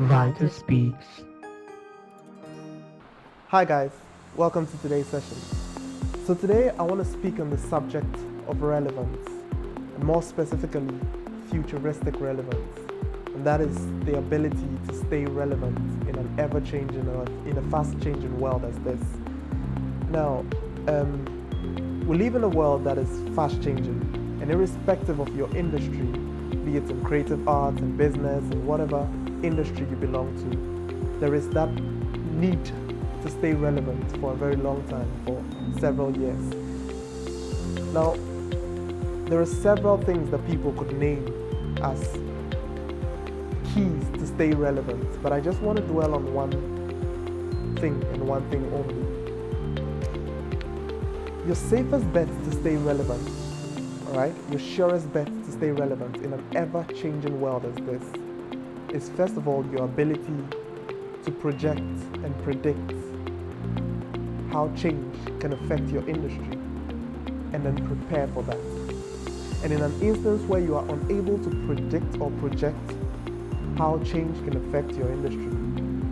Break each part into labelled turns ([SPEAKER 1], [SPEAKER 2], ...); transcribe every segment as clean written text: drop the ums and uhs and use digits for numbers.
[SPEAKER 1] VitusSpeakz.
[SPEAKER 2] Hi guys, welcome to today's session. So today I want to speak on the subject of relevance, and more specifically, futuristic relevance. And that is the ability to stay relevant in an ever-changing or in a fast-changing world as this. Now, we live in a world that is fast-changing, and irrespective of your industry, be it in creative arts and business and whatever industry you belong to, there is that need to stay relevant for a very long time, for several years. Now, there are several things that people could name as keys to stay relevant, but I just want to dwell on one thing and one thing only. Your safest bet to stay relevant, all right, your surest bet to stay relevant in an ever-changing world as this is, first of all, your ability to project and predict how change can affect your industry and then prepare for that. And in an instance where you are unable to predict or project how change can affect your industry,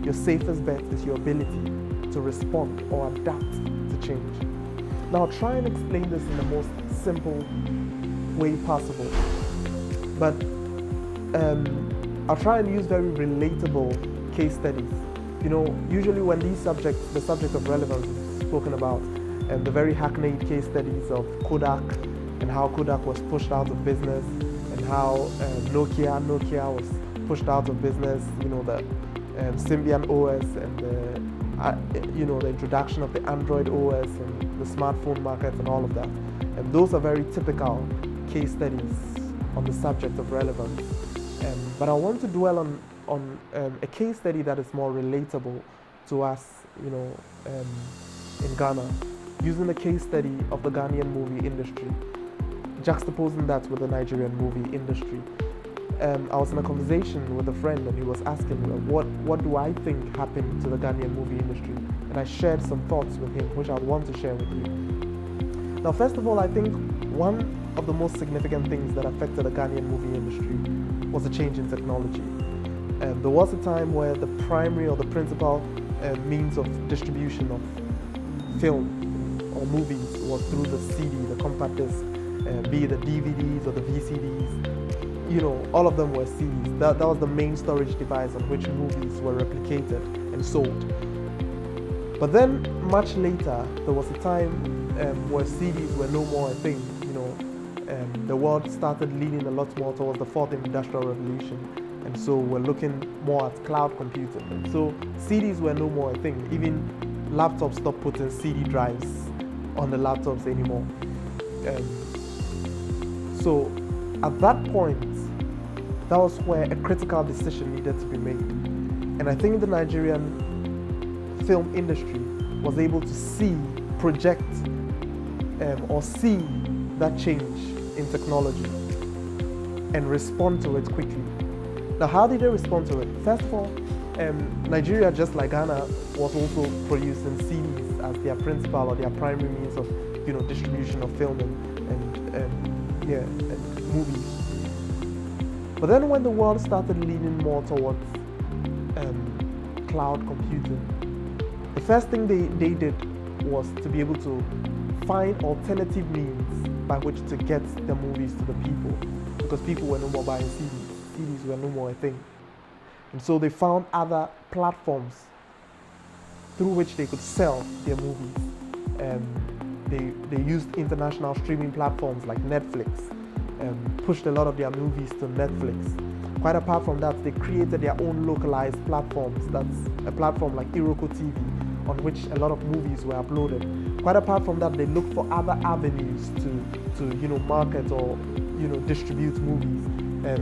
[SPEAKER 2] your safest bet is your ability to respond or adapt to change. Now, I'll try and explain this in the most simple way possible, but I'll try and use very relatable case studies. You know, usually when the subject of relevance is spoken about, and the very hackneyed case studies of Kodak and how Kodak was pushed out of business, and how Nokia was pushed out of business. You know, the Symbian OS and the introduction of the Android OS and the smartphone market and all of that. And those are very typical case studies on the subject of relevance. But I want to dwell on a case study that is more relatable to us, in Ghana, using the case study of the Ghanaian movie industry, juxtaposing that with the Nigerian movie industry. I was in a conversation with a friend, and he was asking me, what do I think happened to the Ghanaian movie industry? And I shared some thoughts with him, which I want to share with you. Now, first of all, I think one of the most significant things that affected the Ghanaian movie industry was a change in technology. There was a time where the primary or the principal means of distribution of film or movies was through the CD, the compact disc, be it the DVDs or the VCDs. You know, all of them were CDs. That was the main storage device on which movies were replicated and sold. But then, much later, there was a time where CDs were no more a thing. The world started leaning a lot more towards the fourth industrial revolution, and so we're looking more at cloud computing. And so CDs were no more a thing. Even laptops stopped putting CD drives on the laptops anymore. So at that point, that was where a critical decision needed to be made. And I think the Nigerian film industry was able to see, project, or see that change in technology and respond to it quickly. Now, how did they respond to it? First of all, Nigeria, just like Ghana, was also producing CDs as their principal or their primary means of, distribution of film and movies. But then, when the world started leaning more towards cloud computing, the first thing they did was to be able to find alternative means by which to get the movies to the people, because people were no more buying CDs. CDs were no more a thing. And so they found other platforms through which they could sell their movies. They used international streaming platforms like Netflix, pushed a lot of their movies to Netflix. Quite apart from that, they created their own localized platforms. That's a platform like Iroko TV, on which a lot of movies were uploaded. Quite apart from that, they looked for other avenues to market or distribute movies,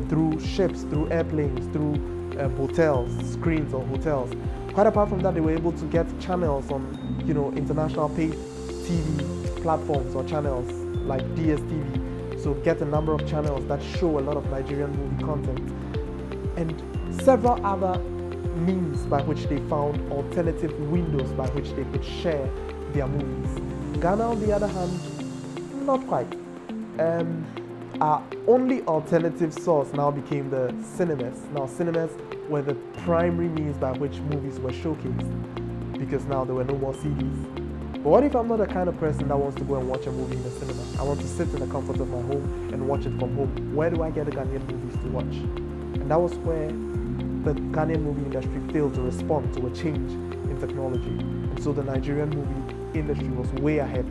[SPEAKER 2] through ships, through airplanes, through hotels, screens or hotels. Quite apart from that, they were able to get channels on international paid TV platforms or channels like DSTV. So get a number of channels that show a lot of Nigerian movie content, and several other means by which they found alternative windows by which they could share their movies. Ghana, on the other hand, not quite. our only alternative source now became the cinemas. Now, cinemas were the primary means by which movies were showcased, because now there were no more CDs. But what if I'm not the kind of person that wants to go and watch a movie in the cinema? I want to sit in the comfort of my home and watch it from home. Where do I get the Ghanaian movies to watch? And that was where the Ghanaian movie industry failed to respond to a change in technology. And so the Nigerian movie industry was way ahead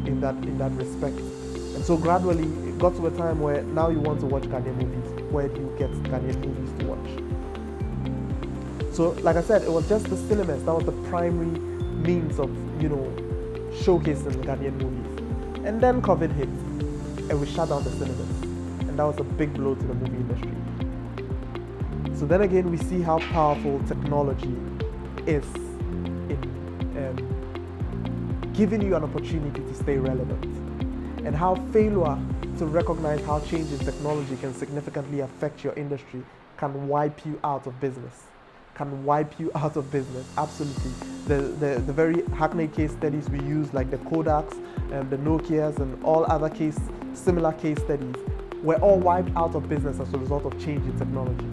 [SPEAKER 2] in that respect. And so gradually it got to a time where now you want to watch Ghanaian movies. Where do you get Ghanaian movies to watch? So like I said, it was just the cinemas that was the primary means of, showcasing the Ghanaian movies. And then COVID hit and we shut down the cinemas. And that was a big blow to the movie industry. So then again, we see how powerful technology is in giving you an opportunity to stay relevant, and how failure to recognize how change in technology can significantly affect your industry can wipe you out of business. Absolutely. The very hackneyed case studies we use, like the Kodaks and the Nokias and all other similar case studies, were all wiped out of business as a result of change in technology.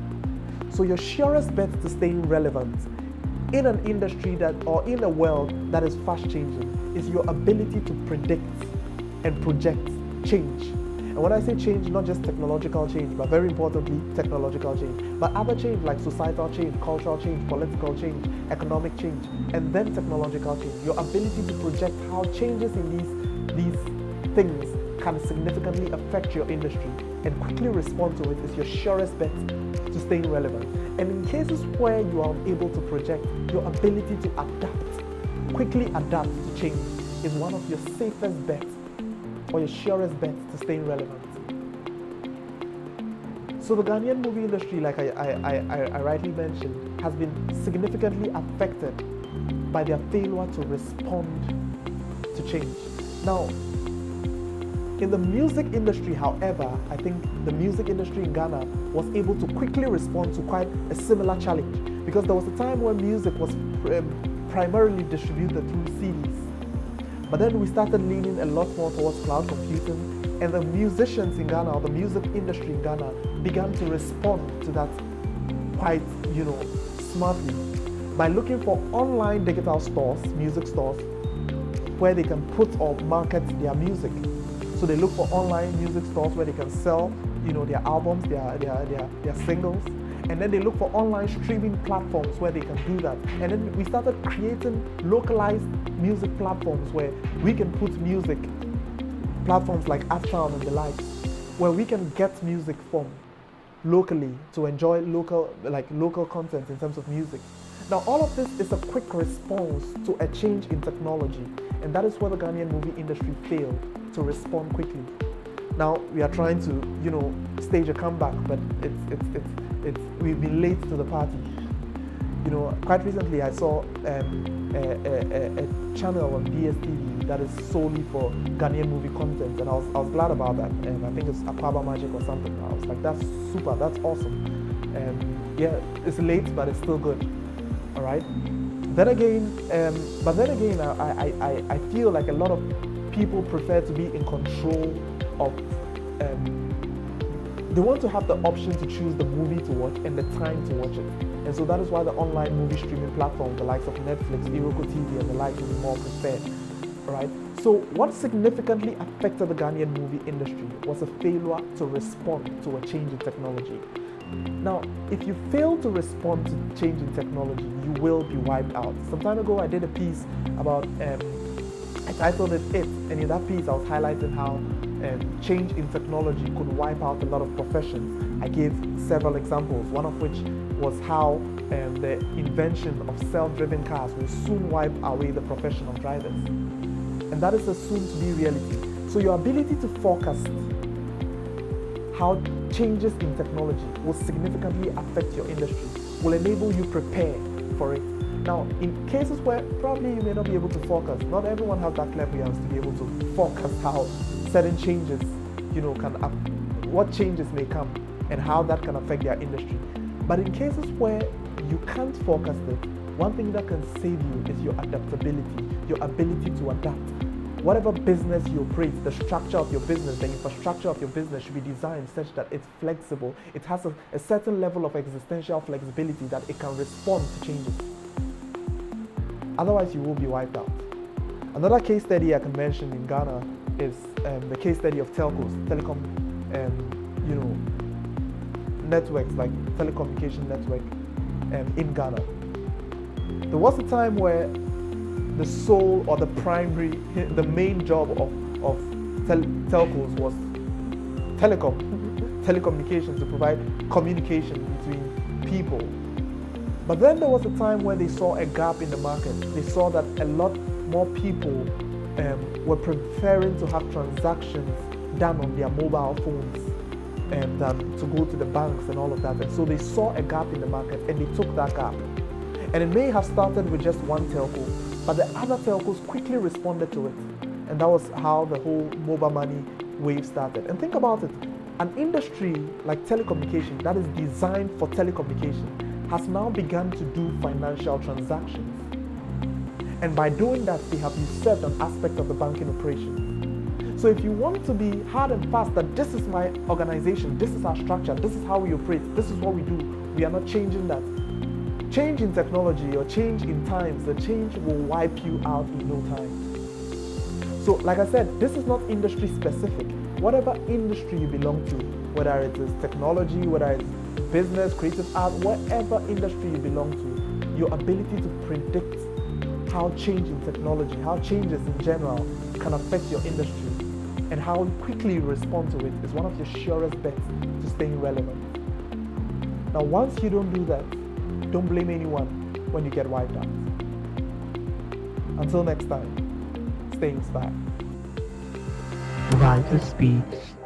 [SPEAKER 2] So your surest bet to staying relevant in an industry or in a world that is fast changing is your ability to predict and project change. And when I say change, not just technological change, but very importantly, technological change, but other change like societal change, cultural change, political change, economic change, and then technological change. Your ability to project how changes in these things can significantly affect your industry and quickly respond to it is your surest bet to staying relevant. And in cases where you are unable to project, your ability to quickly adapt to change is one of your safest bets or your surest bets to staying relevant. So the Ghanaian movie industry, like I rightly mentioned, has been significantly affected by their failure to respond to change. Now, in the music industry, however, I think the music industry in Ghana was able to quickly respond to quite a similar challenge, because there was a time when music was primarily distributed through CDs. But then we started leaning a lot more towards cloud computing, and the musicians in Ghana, or the music industry in Ghana, began to respond to that quite, smartly by looking for online digital stores, music stores, where they can put or market their music. So they look for online music stores where they can sell, their albums, their singles, and then they look for online streaming platforms where they can do that. And then we started creating localized music platforms where we can put music, platforms like Uptown and the likes, where we can get music from locally to enjoy local content in terms of music. Now, all of this is a quick response to a change in technology, and that is where the Ghanaian movie industry failed to respond quickly. Now we are trying to, stage a comeback, but we've been late to the party. Quite recently I saw a channel on DSTV that is solely for Ghanaian movie content, and I was glad about that. And I think it's Aquaba Magic or something. I was like, that's super, that's awesome. Yeah, it's late, but it's still good. All right. Then again, I feel like a lot of people prefer to be in control of. They want to have the option to choose the movie to watch and the time to watch it. And so that is why the online movie streaming platforms, the likes of Netflix, Iroko TV, and the like, will be more preferred. Right? So what significantly affected the Ghanaian movie industry was a failure to respond to a change in technology. Now, if you fail to respond to change in technology, you will be wiped out. Some time ago, I did a piece about, I titled it, and in that piece, I was highlighting how change in technology could wipe out a lot of professions. I gave several examples, one of which was how the invention of self-driven cars will soon wipe away the profession of drivers. And that is a soon-to-be reality. So your ability to forecast how changes in technology will significantly affect your industry will enable you prepare for it. Now, in cases where probably you may not be able to forecast, not everyone has that cleverness to be able to forecast how certain changes, what changes may come and how that can affect their industry. But in cases where you can't forecast it, one thing that can save you is your adaptability, your ability to adapt Whatever business you operate, the structure of your business, the infrastructure of your business should be designed such that it's flexible. It has a certain level of existential flexibility that it can respond to changes. Otherwise, you will be wiped out. Another case study I can mention in Ghana is the case study of telcos, telecom, networks like telecommunication network in Ghana. There was a time where the sole or the main job of telcos was telecommunications, to provide communication between people. But then there was a time where they saw a gap in the market. They saw that a lot more people were preferring to have transactions done on their mobile phones than to go to the banks and all of that. And so they saw a gap in the market and they took that gap. And it may have started with just one telco, but the other telcos quickly responded to it. And that was how the whole mobile money wave started. And think about it, an industry like telecommunication that is designed for telecommunication has now begun to do financial transactions. And by doing that, they have usurped an aspect of the banking operation. So if you want to be hard and fast that this is my organization, this is our structure, this is how we operate, this is what we do, we are not changing that. Change in technology or change in times, the change will wipe you out in no time. So like I said, this is not industry specific. Whatever industry you belong to, whether it is technology, whether it's business, creative art, whatever industry you belong to, your ability to predict how change in technology, how changes in general can affect your industry and how quickly you respond to it is one of your surest bets to staying relevant. Now, once you don't do that, don't blame anyone when you get wiped out. Until next time, stay inspired.
[SPEAKER 1] VitusSpeakz.